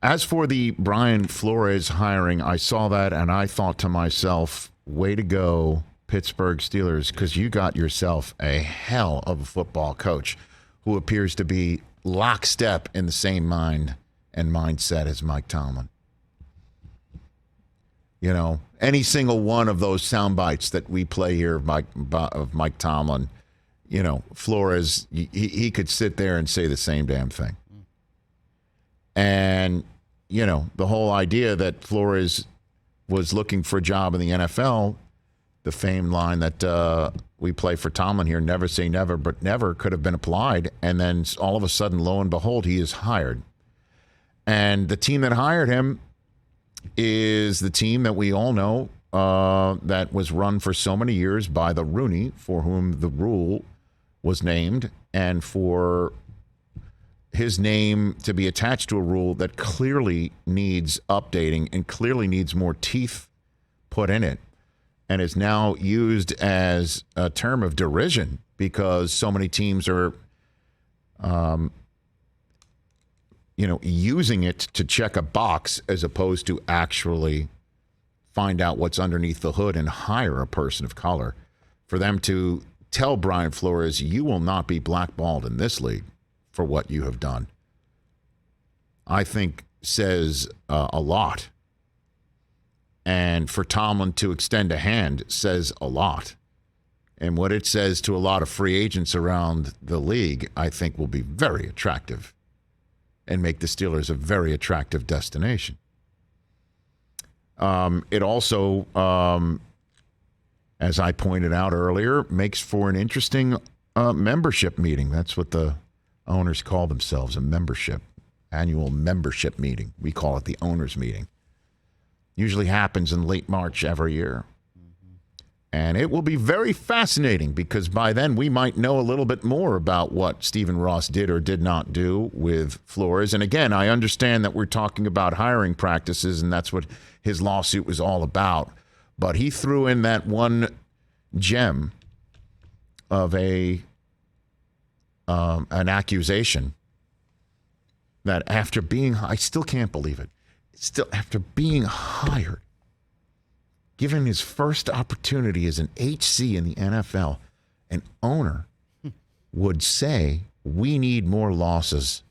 as for the Brian Flores hiring, I saw that and I thought to myself, way to go, Pittsburgh Steelers, because you got yourself a hell of a football coach who appears to be lockstep in the same mind and mindset as Mike Tomlin. You know, any single one of those sound bites that we play here of Mike Tomlin, you know, Flores, he could sit there and say the same damn thing. And, you know, the whole idea that Flores was looking for a job in the NFL, the famed line that we play for Tomlin here, never say never, but never could have been applied. And then all of a sudden, lo and behold, he is hired. And the team that hired him is the team that we all know that was run for so many years by the Rooney, for whom the rule was named, and for his name to be attached to a rule that clearly needs updating and clearly needs more teeth put in it, and is now used as a term of derision because so many teams are using it to check a box as opposed to actually find out what's underneath the hood and hire a person of color. For them to tell Brian Flores, you will not be blackballed in this league for what you have done, I think says a lot. And for Tomlin to extend a hand says a lot. And what it says to a lot of free agents around the league, I think will be very attractive and make the Steelers a very attractive destination. It also, as I pointed out earlier, makes for an interesting membership meeting. That's what the owners call themselves, a membership, annual membership meeting. We call it the owners meeting. Usually happens in late March every year. And it will be very fascinating because by then we might know a little bit more about what Stephen Ross did or did not do with Flores. And again, I understand that we're talking about hiring practices and that's what his lawsuit was all about. But he threw in that one gem of an accusation that after being, I still can't believe it, still after being hired, given his first opportunity as an HC in the NFL, an owner would say, we need more losses,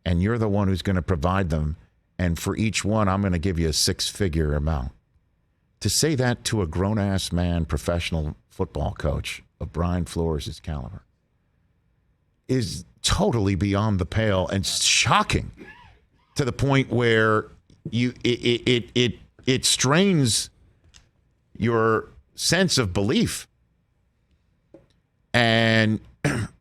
and you're the one who's going to provide them, and for each one, I'm going to give you a six-figure amount. To say that to a grown-ass man, professional football coach of Brian Flores' caliber is totally beyond the pale and shocking to the point where it strains your sense of belief. And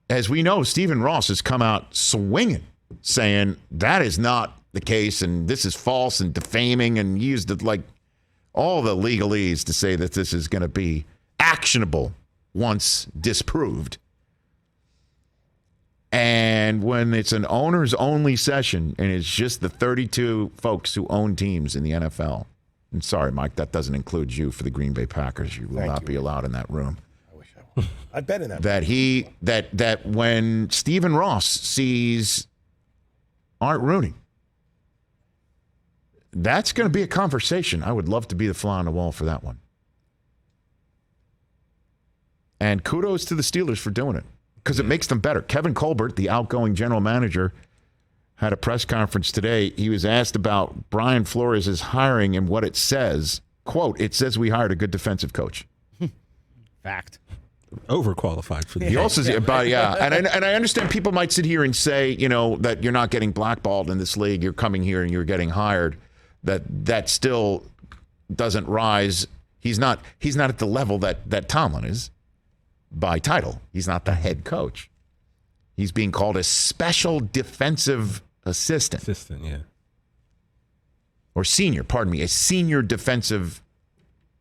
as we know, Stephen Ross has come out swinging, saying that is not the case and this is false and defaming, and used it like all the legalese to say that this is going to be actionable once disproved. And when it's an owners only session and it's just the 32 folks who own teams in the NFL, and sorry, Mike, that doesn't include you for the Green Bay Packers. You will not be allowed in that room. I wish I would. I'd bet in that. That when Stephen Ross sees Art Rooney, that's going to be a conversation. I would love to be the fly on the wall for that one. And kudos to the Steelers for doing it because it makes them better. Kevin Colbert, the outgoing general manager, had a press conference today. He was asked about Brian Flores' hiring and what it says. Quote, it says we hired a good defensive coach. Fact. Overqualified for the He also said, and I understand people might sit here and say, you know, that you're not getting blackballed in this league. You're coming here and you're getting hired. That still doesn't rise. He's not at the level that Tomlin is by title. He's not the head coach. He's being called a special defensive assistant. Yeah. Or senior, pardon me, a senior defensive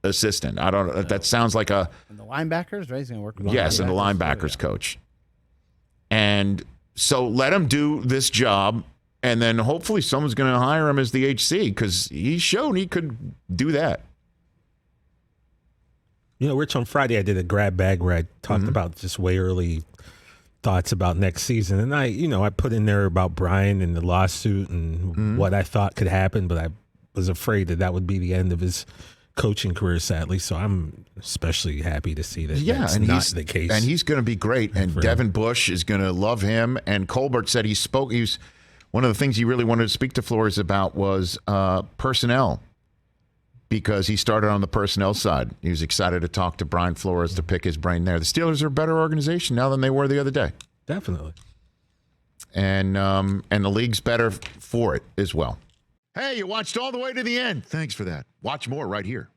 assistant. I don't know. That sounds like a... And the linebackers, right? He's going to work with Yes, and the linebackers coach. And so let him do this job, and then hopefully someone's going to hire him as the HC because he's shown he could do that. You know, Rich, on Friday I did a grab bag where I talked about just way early thoughts about next season. And I put in there about Brian and the lawsuit and what I thought could happen, but I was afraid that would be the end of his coaching career, sadly. So I'm especially happy to see that that's not the case. And he's going to be great. And Devin Bush is going to love him. And Colbert said one of the things he really wanted to speak to Flores about was personnel, because he started on the personnel side. He was excited to talk to Brian Flores to pick his brain there. The Steelers are a better organization now than they were the other day. Definitely. And the league's better for it as well. Hey, you watched all the way to the end. Thanks for that. Watch more right here.